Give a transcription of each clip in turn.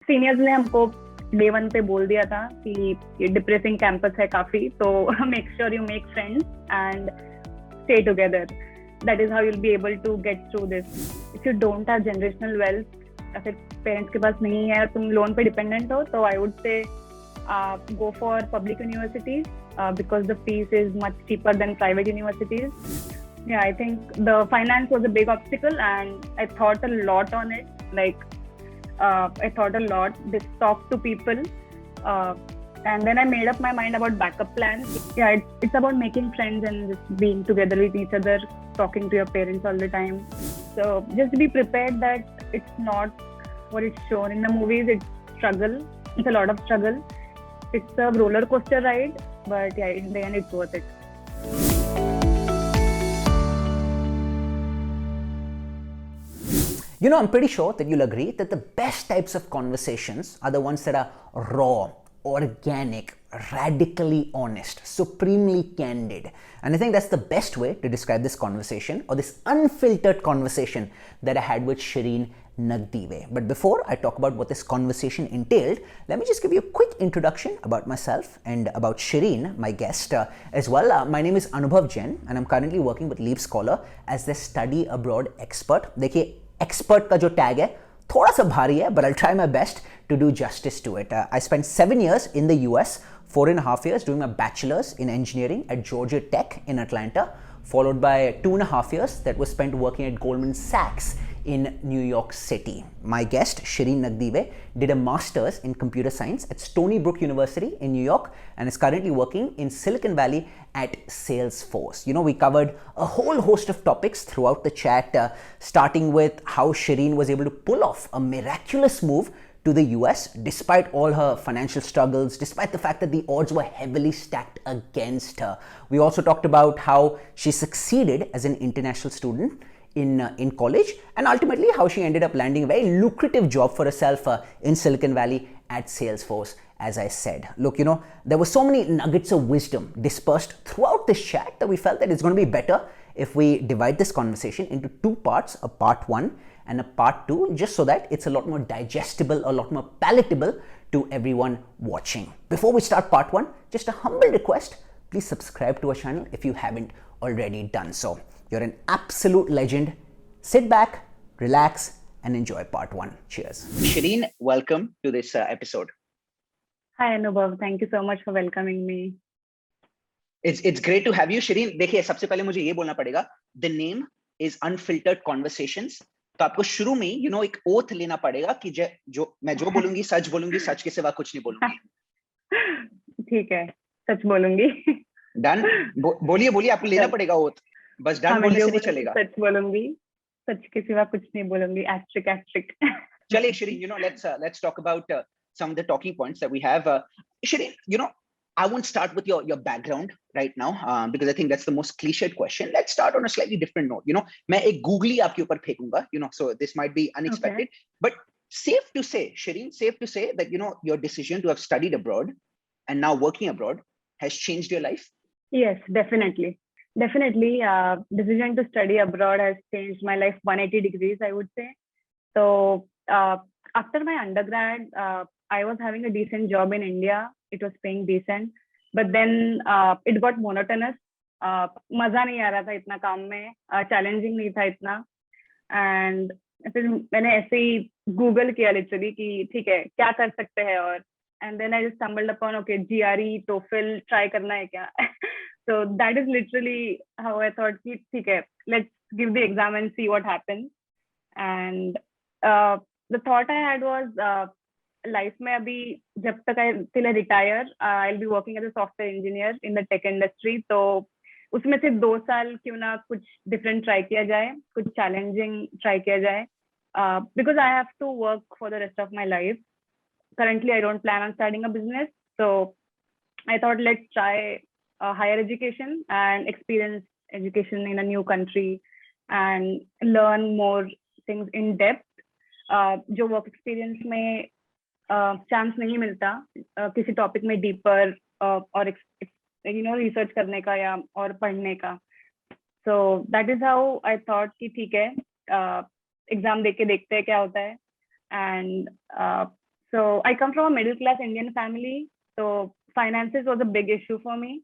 Seniors ने हमको day 1 पे बोल दिया था कि ये डिप्रेसिंग कैंपस है काफी, तो make sure you make friends and stay together. That is how you'll be able to get through this. If you don't have generational wealth, या फिर पेरेंट्स के पास नहीं है और तुम लोन पे डिपेंडेंट हो, तो I would say go for public universities because the fees is much cheaper than private universities. Yeah, I think the finance was a big obstacle and I thought a lot on it. Like I thought a lot, just talked to people, and then I made up my mind about backup plans. Yeah, it's about making friends and just being together with each other, talking to your parents all the time. So just be prepared that it's not what it's shown in the movies. It's struggle. It's a lot of struggle. It's a roller coaster ride, but yeah, in the end, it's worth it. You know, I'm pretty sure that you'll agree that the best types of conversations are the ones that are raw, organic, radically honest, supremely candid. And I think that's the best way to describe this conversation, or this unfiltered conversation that I had with Shireen Nagdive. But before I talk about what this conversation entailed, let me just give you a quick introduction about myself and about Shireen, my guest, as well. My name is Anubhav and I'm currently working with LeapScholar as the study abroad expert. देखिए, expert का जो tag है थोड़ा सा भारी है, but I'll try my best to do justice to it. I spent 7 years in the US, 4.5 years doing my bachelor's in engineering at Georgia Tech in Atlanta, followed by 2.5 years that was spent working at Goldman Sachs in New York City. My guest, Shireen Nagdive, did a master's in computer science at Stony Brook University in New York and is currently working in Silicon Valley at Salesforce. You know, we covered a whole host of topics throughout the chat, starting with how Shireen was able to pull off a miraculous move to the US despite all her financial struggles, despite the fact that the odds were heavily stacked against her. We also talked about how she succeeded as an international student in college, and ultimately how she ended up landing a very lucrative job for herself in Silicon Valley at Salesforce, as I said. Look, you know, there were so many nuggets of wisdom dispersed throughout this chat that we felt that it's going to be better if we divide this conversation into 2 parts, a part 1 and a part 2, just so that it's a lot more digestible, a lot more palatable to everyone watching. Before we start part 1, just a humble request, please subscribe to our channel if you haven't already done so. You're an absolute legend. Sit back, relax, and enjoy part 1. Cheers. Shireen, welcome to this episode. Hi, Anubhav. Thank you so much for welcoming me. It's great to have you, Shireen. देखिए, सबसे पहले मुझे ये बोलना पड़ेगा. The name is Unfiltered Conversations. तो आपको शुरू में you know, एक oath लेना पड़ेगा कि मैं जो बोलूंगी सच के सिवा कुछ नहीं बोलूंगी. ठीक है, सच बोलूंगी. Done. बोलिए आपको लेना पड़ेगा oath. बस डन बोलने से नहीं चलेगा. सच बोलूंगी, सच के सिवा कुछ नहीं बोलूंगी. Asterisk. चलिए Shireen, you know, let's talk about some of the talking points that we have. Shireen, you know, I won't start with your background right now because I think that's the most cliched question. Let's start on a slightly different note. You know, मैं एक googly आपके ऊपर फेंकूंगा. You know, so this might be unexpected, but safe to say, Shireen, that you know your decision to have studied abroad and now working abroad has changed your life. Yes, definitely. Decision to study abroad has changed my life 180 degrees, I would say. So after my undergrad, I was having a decent job in India. It was paying decent, but then it got monotonous. मजा नहीं आ रहा था इतना काम में, challenging नहीं था इतना. And फिर मैंने ऐसे ही Google किया literally कि ठीक है क्या कर सकते हैं और, and then I just stumbled upon okay GRE, TOEFL try करना है क्या. So that is literally how I thought कि ठीक है, let's give the exam and see what happens. And the thought I had was life में अभी जब तक till I retire, I'll be working as a software engineer in the tech industry. तो उसमें से 2 साल क्यों ना कुछ different try किया जाए, कुछ challenging try किया जाए, because I have to work for the rest of my life. Currently, I don't plan on starting a business, so I thought let's try higher education and experience education in a new country and learn more things in depth. जो work experience में chance नहीं मिलता किसी topic में deeper और you know research करने का या और पढ़ने का. So that is how I thought कि ठीक है exam दे के देखते हैं क्या होता है. And So I come from a middle class Indian family. So finances was a big issue for me.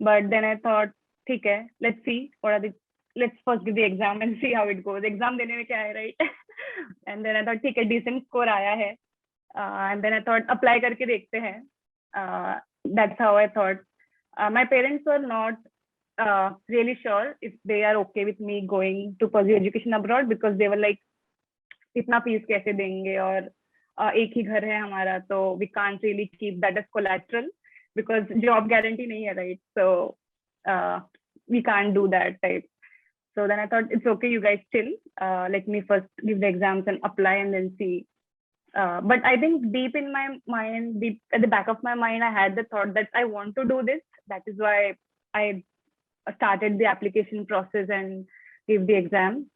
But then I thought, okay, let's see what are the, let's first give the exam and see how it goes. Exam dene mein kya hai, right? And then I thought, okay, decent score aaya hai. And then I thought, apply karke dekhte hain. That's how I thought. My parents were not really sure if they are okay with me going to pursue education abroad, because they were like, इतना fees कैसे देंगे, और एक ही घर है हमारा, तो we can't really keep that as collateral because job guarantee नहीं है, right? So we can't do that type. So then I thought, it's okay, you guys chill. Let me first give the exams and apply and then see. But I think deep in my mind, deep at the back of my mind, I had the thought that I want to do this. That is why I started the application process and gave the exam.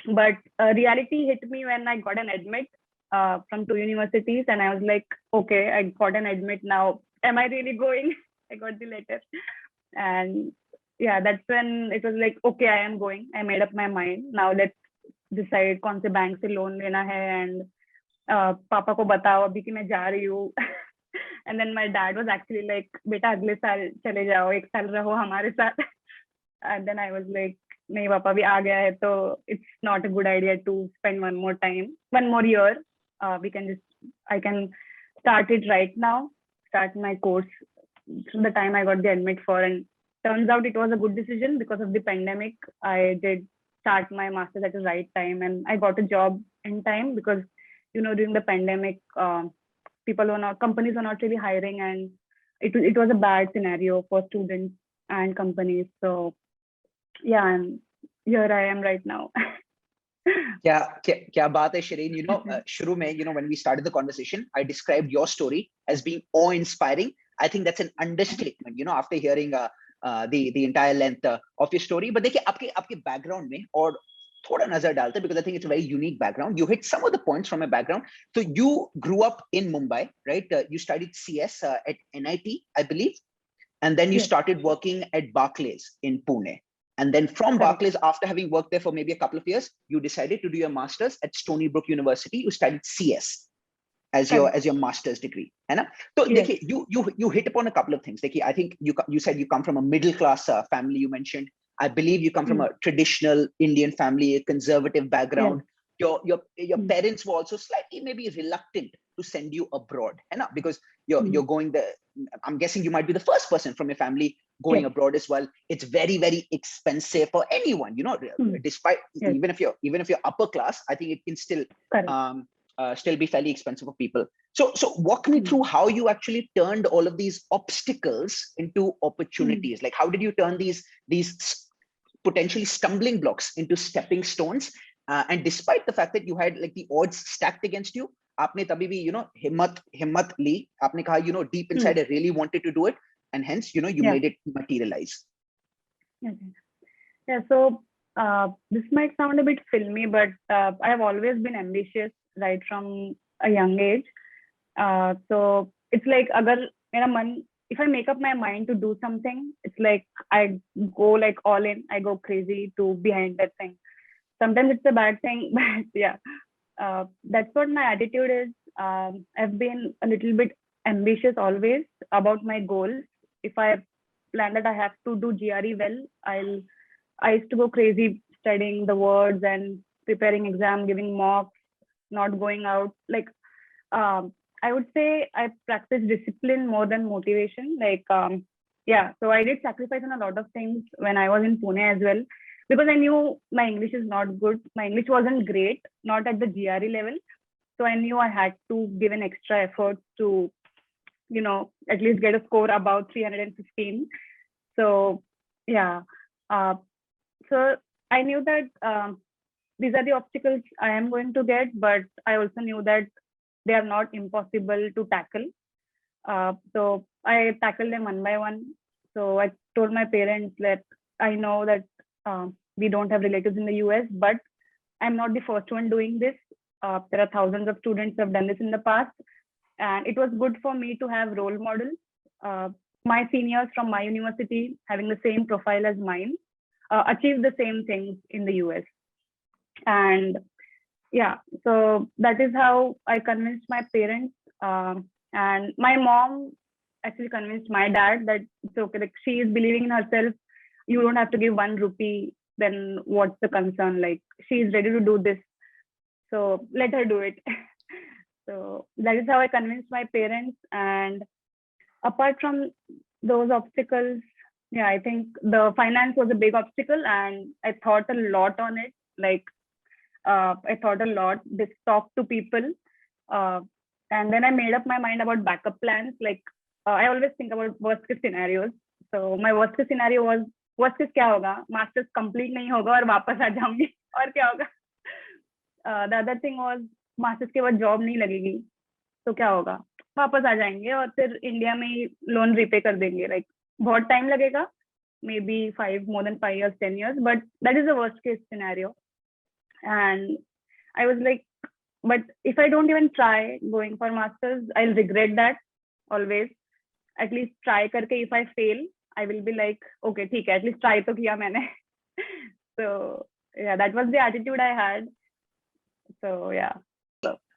But reality hit me when I got an admit from 2 universities, and I was like, okay, I got an admit now. Am I really going? I got the letter. And yeah, that's when it was like, okay, I am going. I made up my mind. Now let's decide कौन से bank से loan लेना है, and पापा को बताओ अभी कि मैं जा रही हूँ. And then my dad was actually like, बेटा अगले साल चले जाओ, एक साल रहो हमारे साथ. And then I was like, नहीं पापा भी आ गया है, तो it's not a good idea to spend one more year. I can start it right now, start my course from the time I got the admit for. And turns out it was a good decision because of the pandemic. I did start my master's at the right time, and I got a job in time because, during the pandemic, companies were not really hiring, and it was a bad scenario for students and companies. So yeah, and here I am right now. Kya baat hai, Shireen? Shuru mein, when we started the conversation, I described your story as being awe-inspiring. I think that's an understatement, after hearing the entire length of your story. But देखिए आपके background में और थोड़ा नजर डालते, because I think it's a very unique background. You hit some of the points from your background. So you grew up in Mumbai, right? You studied CS at NIT, I believe, and then you started working at Barclays in Pune. And then from Barclays, after having worked there for maybe a couple of years, you decided to do your master's at Stony Brook University. You studied CS as your master's degree, है ना? So देखिए, you hit upon a couple of things. देखिए, I think you said you come from a middle class family. You mentioned, I believe you come from a traditional Indian family, a conservative background. Your parents were also slightly maybe reluctant to send you abroad, है ना? Because you're going there. I'm guessing you might be the first person from your family going abroad as well. It's very, very expensive for anyone, despite even if you're upper class, I think it can still be fairly expensive for people. So walk me through how you actually turned all of these obstacles into opportunities. Like, how did you turn these potentially stumbling blocks into stepping stones? And despite the fact that you had like the odds stacked against you, आपने तभी भी हिम्मत ली. आपने कहा, deep inside I really wanted to do it, and hence you made it materialize. Yeah, so this might sound a bit filmy, but I have always been ambitious right from a young age. So it's like if I make up my mind to do something, it's like I go like all in, I go crazy behind that thing. Sometimes it's a bad thing, but yeah, that's what my attitude is. I've been a little bit ambitious always about my goals. If I plan that I have to do GRE well, I used to go crazy studying the words and preparing exam, giving mocks, not going out. Like, I would say I practice discipline more than motivation. Like, so I did sacrifice on a lot of things when I was in Pune as well, because I knew my English is not good. My English wasn't great, not at the GRE level. So I knew I had to give an extra effort to, at least get a score above 315. So yeah. So I knew that these are the obstacles I am going to get, but I also knew that they are not impossible to tackle. So I tackled them one by one. So I told my parents that I know that we don't have relatives in the US, but I'm not the first one doing this. There are thousands of students who have done this in the past. And it was good for me to have role models. My seniors from my university, having the same profile as mine, achieved the same things in the US. And yeah, so that is how I convinced my parents And my mom actually convinced my dad that it's okay, like she is believing in herself. You don't have to give 1 rupee. Then what's the concern? Like she is ready to do this, so let her do it. So that is how I convinced my parents. And apart from those obstacles, yeah, I think the finance was a big obstacle, and I thought a lot on it. Like I thought a lot, this talked to people, uh, and then I made up my mind about backup plans. Like I always think about worst case scenarios. So my worst case scenario was, worst case क्या होगा, masters complete नहीं होगा और वापस आ जाऊंगी, और क्या होगा. The other thing was, masters के बाद जॉब नहीं लगेगी तो क्या होगा, वापस आ जाएंगे और फिर इंडिया में ही लोन रिपे कर देंगे. लाइक बहुत टाइम लगेगा, may be 5 more than 5 years, 10 years, but that is the worst case scenario. And I was like, but if I don't even try going for masters, I'll regret that always. At least try करके, if I fail, I will be like, okay, ठीक है, at least try तो किया मैंने. So yeah, that was the attitude I had. So yeah.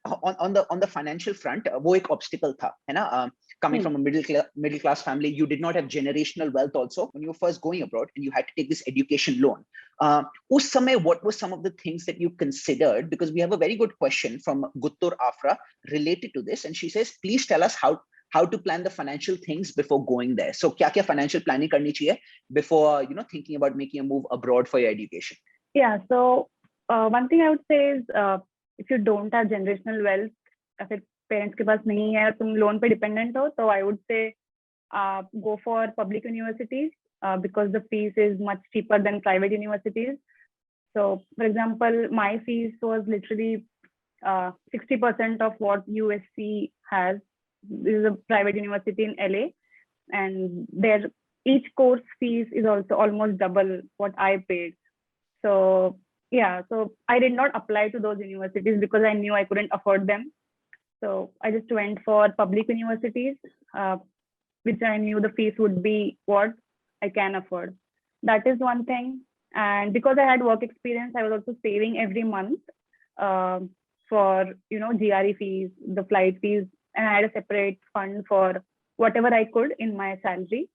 On the financial front, वो एक obstacle था, है ना? Coming from a middle class family, you did not have generational wealth also when you were first going abroad, and you had to take this education loan. उस समय, what were some of the things that you considered? Because we have a very good question from Guttur Afra related to this, and she says, please tell us how to plan the financial things before going there. So क्या financial planning करनी चाहिए before thinking about making a move abroad for your education? Yeah, so one thing I would say is, if you don't have generational wealth, या फिर parents के पास नहीं है और तुम loan पे dependent हो, so I would say go for public universities because the fees is much cheaper than private universities. So for example, my fees was literally 60% of what USC has. This is a private university in LA, and their each course fees is also almost double what I paid. So yeah, so I did not apply to those universities because I knew I couldn't afford them. So I just went for public universities, which I knew the fees would be what I can afford. That is one thing. And because I had work experience, I was also saving every month for GRE fees, the flight fees, and I had a separate fund for whatever I could in my salary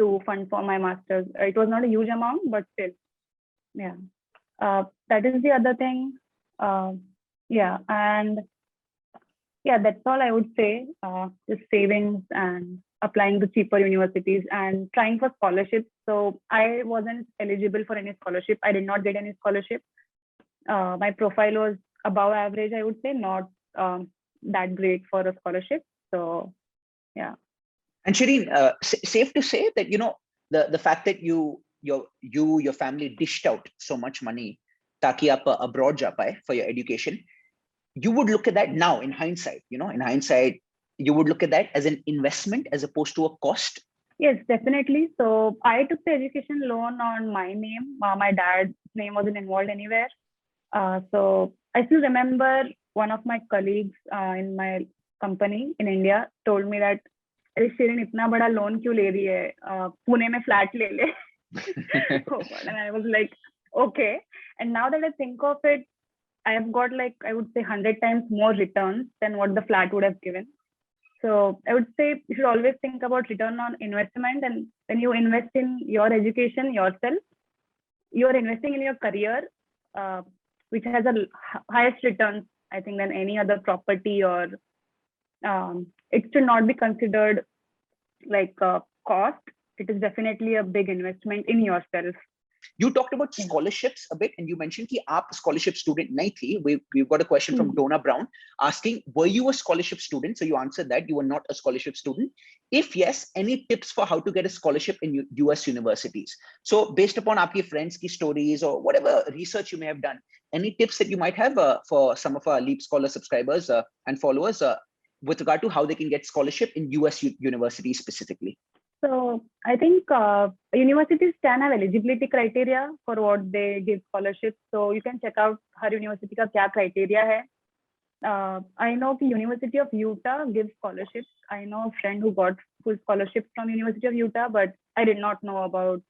to fund for my master's. It was not a huge amount, but still, yeah. That is the other thing. Yeah, and yeah, that's all I would say. Just savings and applying to cheaper universities and trying for scholarships. So I wasn't eligible for any scholarship. I did not get any scholarship. My profile was above average, I would say, not that great for a scholarship. So yeah. And Shireen, safe to say that the fact that your family dished out so much money ताकि आप abroad जा पाए for your education, you would look at that now in hindsight. In hindsight, you would look at that as an investment as opposed to a cost. Yes, definitely. So I took the education loan on my name. My dad's name wasn't involved anywhere. So I still remember one of my colleagues in my company in India told me that, अरे शिरीन इतना बड़ा loan क्यों ले रही है, पुणे में flat ले ले. Oh God. And I was like, okay. And now that I think of it, I have got like, I would say 100 times more returns than what the flat would have given. So I would say you should always think about return on investment. And when you invest in your education yourself, you're investing in your career, which has a highest returns, I think, than any other property, or it should not be considered like a cost. It is definitely a big investment in yourself. You talked about scholarships a bit, and you mentioned कि आप scholarship student नहीं थी. We've got a question from Donna Brown asking, were you a scholarship student? So you answered that you were not a scholarship student. If yes, any tips for how to get a scholarship in US universities? So based upon आपके friends की stories or whatever research you may have done, any tips that you might have for some of our LeapScholar subscribers and followers with regard to how they can get scholarship in US universities specifically? So I think universities can have eligibility criteria for what they give scholarships. So you can check out her university का क्या criteria है. I know the University of Utah gives scholarships. I know a friend who got full scholarships from University of Utah, but I did not know about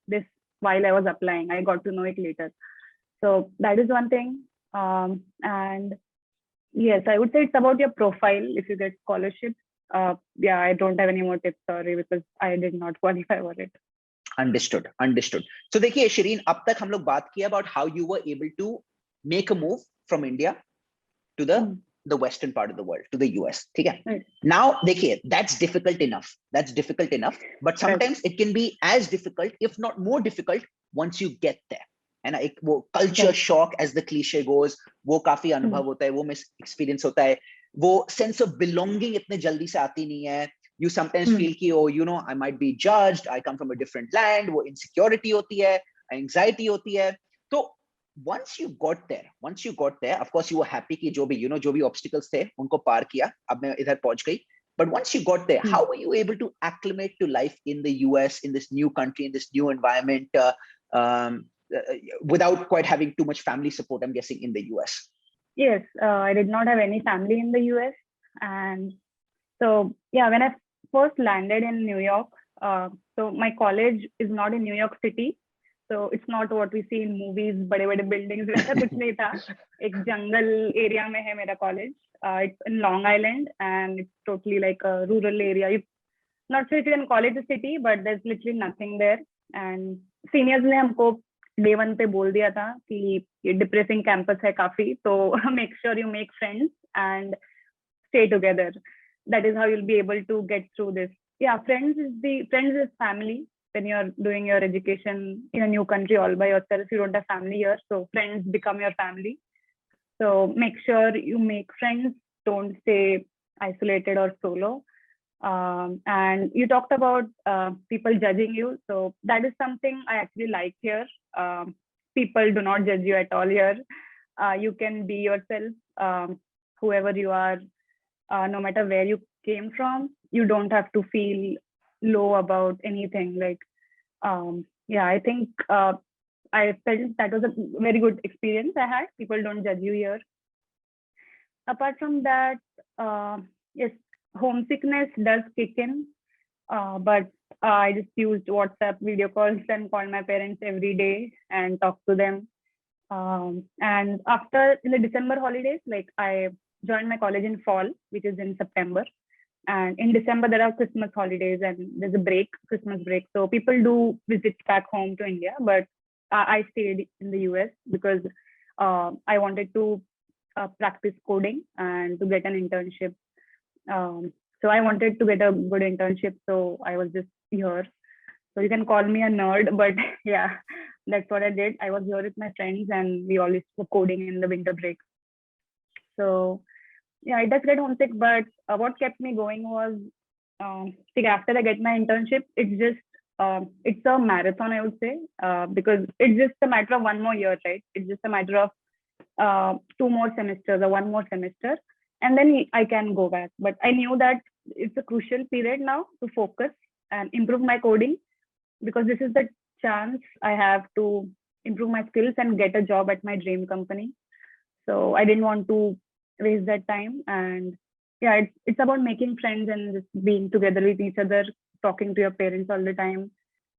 this while I was applying. I got to know it later. So that is one thing. And Yes, I would say it's about your profile if you get scholarships. Yeah, I don't have any more tips, sorry, because I did not qualify for it. Understood. So देखिए Shireen, अब तक हम लोग बात किया about how you were able to make a move from India to the western part of the world, to the US. ठीक है? Right. Now देखिए, that's difficult enough. But sometimes it can be as difficult, if not more difficult, once you get there. है ना, एक वो culture shock as the cliche goes, वो काफी अनुभव होता है, वो मिस experience होता है, वो sense of belonging इतने जल्दी से आती नहीं है. You sometimes feel कि oh, you know, I might be judged, I come from a different land, वो insecurity होती है, anxiety होती है. तो once you got there, of course you were happy कि जो भी, you know, जो भी obstacles थे उनको पार किया, अब मैं इधर पहुंच गई. But once you got there, how were you able to acclimate to life in the US, in this new country, in this new environment, without quite having too much family support, I'm guessing, in the US? Yes, I did not have any family in the US. And so, yeah, when I first landed in New York, so my college is not in New York City. So it's not what we see in movies, बड़े-बड़े buildings, वैसा कुछ नहीं था. एक jungle area में है मेरा college. It's in Long Island and it's totally like a rural area. You not sure if you can call it a city, but there's literally nothing there. And seniors ने हमको day one पे बोल दिया था कि ये depressing campus है काफी, so make sure you make friends and stay together. That is how you'll be able to get through this. Yeah, friends is family. When you're doing your education in a new country all by yourself, you don't have family here, so friends become your family. So make sure you make friends, don't stay isolated or solo. And you talked about people judging you, so that is something I actually like here. People do not judge you at all here. You can be yourself, whoever you are, no matter where you came from. You don't have to feel low about anything. Like, yeah, I think I felt that was a very good experience I had. People don't judge you here. Apart from that, yes, homesickness does kick in, but I just used WhatsApp video calls and called my parents every day and talked to them. And after, in the December holidays, like I joined my college in fall, which is in September. And in December, there are Christmas holidays and there's a break, Christmas break. So people do visit back home to India, but I stayed in the US because I wanted to practice coding and to get an internship. So I wanted to get a good internship. So I was just here. So you can call me a nerd, but yeah, that's what I did. I was here with my friends and we always were coding in the winter break. So yeah, it does get homesick, but what kept me going was, after I get my internship, it's a marathon, I would say, because it's just a matter of one more year, right? It's just a matter of 2 more semesters or 1 more semester, and then I can go back. But I knew that it's a crucial period now to focus and improve my coding, because this is the chance I have to improve my skills and get a job at my dream company. So I didn't want to waste that time. And yeah, it's about making friends and just being together with each other, talking to your parents all the time.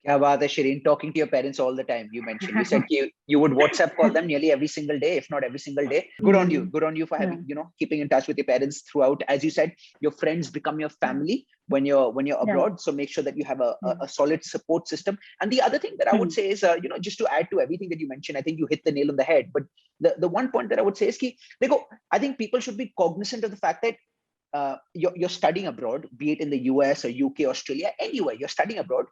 क्या बात है Shireen, talking to your parents all the time. You mentioned, you said you would WhatsApp call them nearly every single day, if not every single day. Good on you for having, you know, keeping in touch with your parents throughout. As you said, your friends become your family when you're abroad. So make sure that you have a solid support system. And the other thing that I would say is, you know, just to add to everything that you mentioned, I think you hit the nail on the head. But the one point that I would say is ki, देखो, I think people should be cognizant of the fact that you're studying abroad, be it in the US or UK, Australia, anywhere you're studying abroad.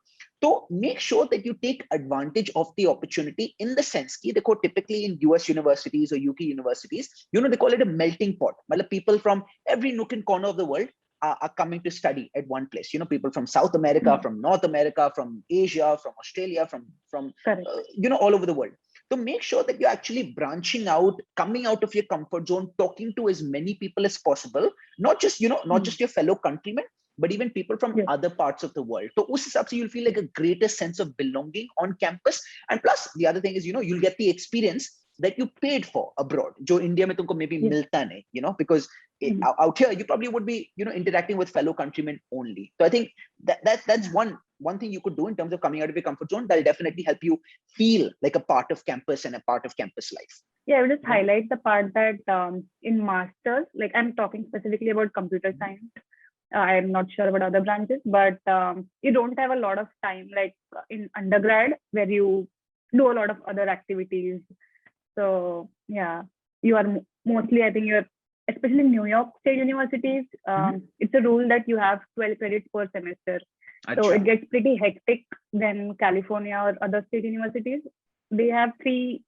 So make sure that you take advantage of the opportunity, in the sense that typically in US universities or UK universities, you know, they call it a melting pot. People from every nook and corner of the world are coming to study at one place. You know, people from South America, from North America, from Asia, from Australia, from you know, all over the world. So make sure that you're actually branching out, coming out of your comfort zone, talking to as many people as possible, not just, you know, not just your fellow countrymen, but even people from other parts of the world. So us hisab se you'll feel like a greater sense of belonging on campus. And plus the other thing is, you know, you'll get the experience that you paid for abroad, jo India mein tumko maybe milta nahi, you know, because out here, you probably would be, interacting with fellow countrymen only. So I think that's one thing you could do in terms of coming out of your comfort zone. That'll definitely help you feel like a part of campus and a part of campus life. Yeah, I will just highlight the part that in masters, like I'm talking specifically about computer science. I'm not sure about other branches, but you don't have a lot of time like in undergrad where you do a lot of other activities. So yeah, you are mostly, I think you're, especially in New York State universities, it's a rule that you have 12 credits per semester. So it gets pretty hectic than California or other state universities. They have three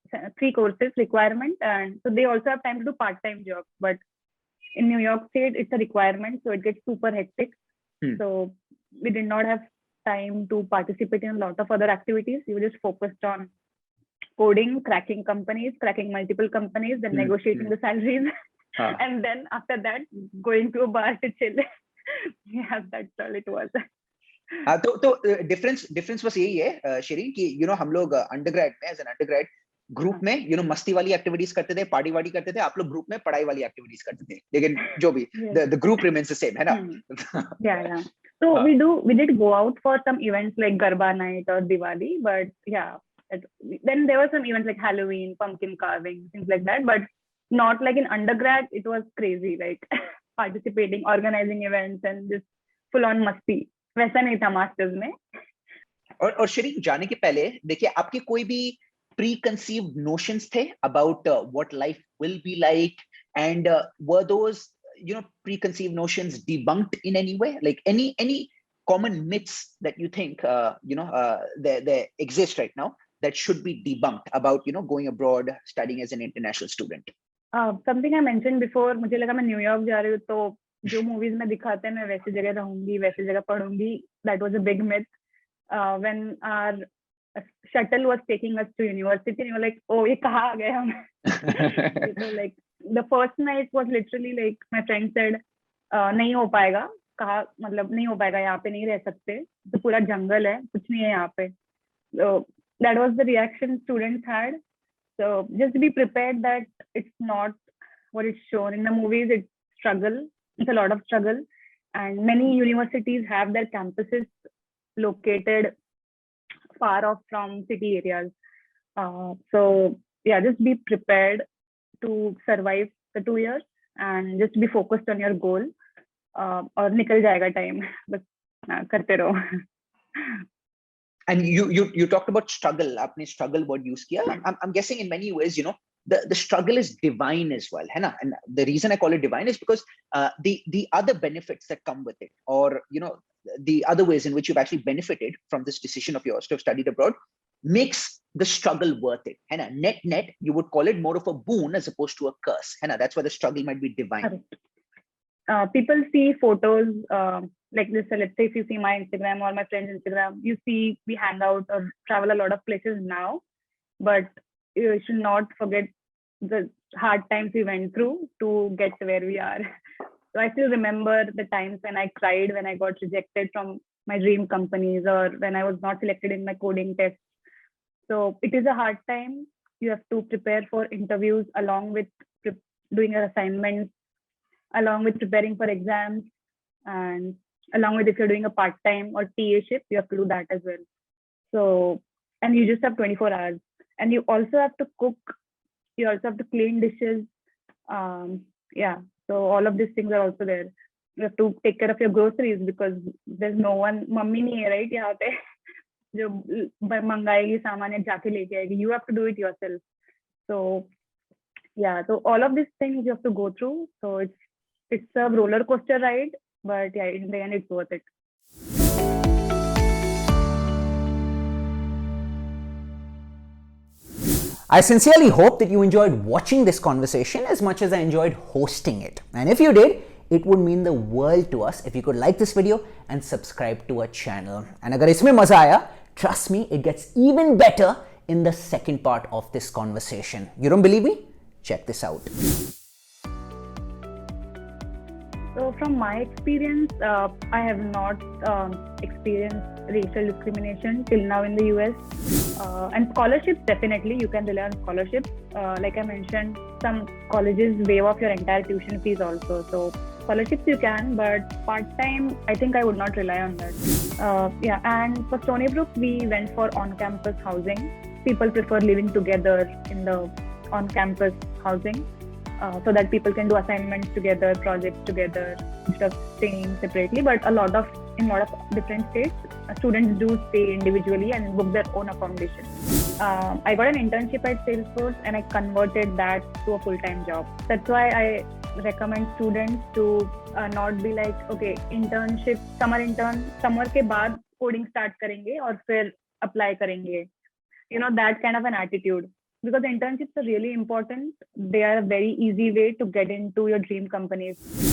courses requirement, and so they also have time to do part-time jobs. But in New York State, it's a requirement, so it gets super hectic. So we did not have time to participate in a lot of other activities. We were just focused on coding, cracking multiple companies, then negotiating the salaries. And then after that, going to a bar to chill. Yeah, that's all it was. तो difference बस यही है शरीन कि हम लोग undergrad में as an undergrad group में मस्ती वाली एक्टिविटीज करते थे, पार्टी वाड़ी करते थे. आप लोग ग्रुप में पढ़ाई वाली एक्टिविटीज करते थे, लेकिन जो भी the group remains the same, है ना? Yeah. So we did go out for some events like Garba night or Diwali, but yeah, then there were some events like Halloween, pumpkin carving, things like that, but not like in undergrad. It was crazy, like participating, organizing events and just full on masti. वैसा नहीं था masters में. और शरीन, जाने के पहले देखिए, आपके कोई भी preconceived notions थे about what life will be like, and were those preconceived notions debunked in any way, like any common myths that you think there exist right now that should be debunked about going abroad, studying as an international student? Something I mentioned before, मुझे लगा मैं New York जा रही हूँ तो जो movies में दिखाते हैं मैं वैसी जगह रहूंगी, वैसी जगह पढ़ूंगी. That was a big myth. When our shuttle was taking us to university, and you were like, oh, ये कहाँ आ गए हम? Like the first night was literally like my friend said, नहीं हो पाएगा. कहा मतलब नहीं हो पाएगा, यहाँ पे नहीं रह सकते, तो पूरा जंगल है, कुछ नहीं है यहाँ पे. So that was the reaction students had. So just be prepared that it's not what is shown in the movies. It's struggle. It's a lot of struggle, and many universities have their campuses located far off from city areas. So yeah, just be prepared to survive the 2 years and just be focused on your goal. और निकल जाएगा time, बस करते रहो. And you talked about struggle. आपने struggle word use किया. I'm guessing in many ways, the struggle is divine as well, है ना? And the reason I call it divine is because the other benefits that come with it, or the other ways in which you've actually benefited from this decision of yours to have studied abroad, makes the struggle worth it, है ना? Net, you would call it more of a boon as opposed to a curse, है ना? That's why the struggle might be divine. People see photos like this. Let's say if you see my Instagram or my friend's Instagram, you see we hang out or travel a lot of places now, but you should not forget the hard times we went through to get to where we are. So I still remember the times when I cried when I got rejected from my dream companies, or when I was not selected in my coding test. So it is a hard time. You have to prepare for interviews along with doing your assignments, along with preparing for exams, and along with if you're doing a part-time or TA-ship, you have to do that as well. So, and you just have 24 hours. And you also have to cook. You also have to clean dishes. So all of these things are also there. You have to take care of your groceries because there's no one, mummy nahi hai, right? यहाँ पे जो मंगाएगी सामान है जाके लेके आएगी. You have to do it yourself. So yeah, so all of these things you have to go through. So it's a roller coaster ride, but yeah, in the end it's worth it. I sincerely hope that you enjoyed watching this conversation as much as I enjoyed hosting it. And if you did, it would mean the world to us if you could like this video and subscribe to our channel. And agar isme maza aaya, trust me, it gets even better in the second part of this conversation. You don't believe me? Check this out. So from my experience, I have not experienced racial discrimination till now in the US. And scholarships, definitely, you can rely on scholarships. Like I mentioned, some colleges waive off your entire tuition fees also. So scholarships you can, but part-time, I think I would not rely on that. Yeah, and for Stony Brook, we went for on-campus housing. People prefer living together in the on-campus housing so that people can do assignments together, projects together, instead of staying separately. But in a lot of different states, students do stay individually and book their own accommodation. I got an internship at Salesforce and I converted that to a full-time job. That's why I recommend students to not be like, okay, internship, summer के बाद coding start करेंगे और फिर apply करेंगे. You know, that kind of an attitude. Because internships are really important. They are a very easy way to get into your dream companies.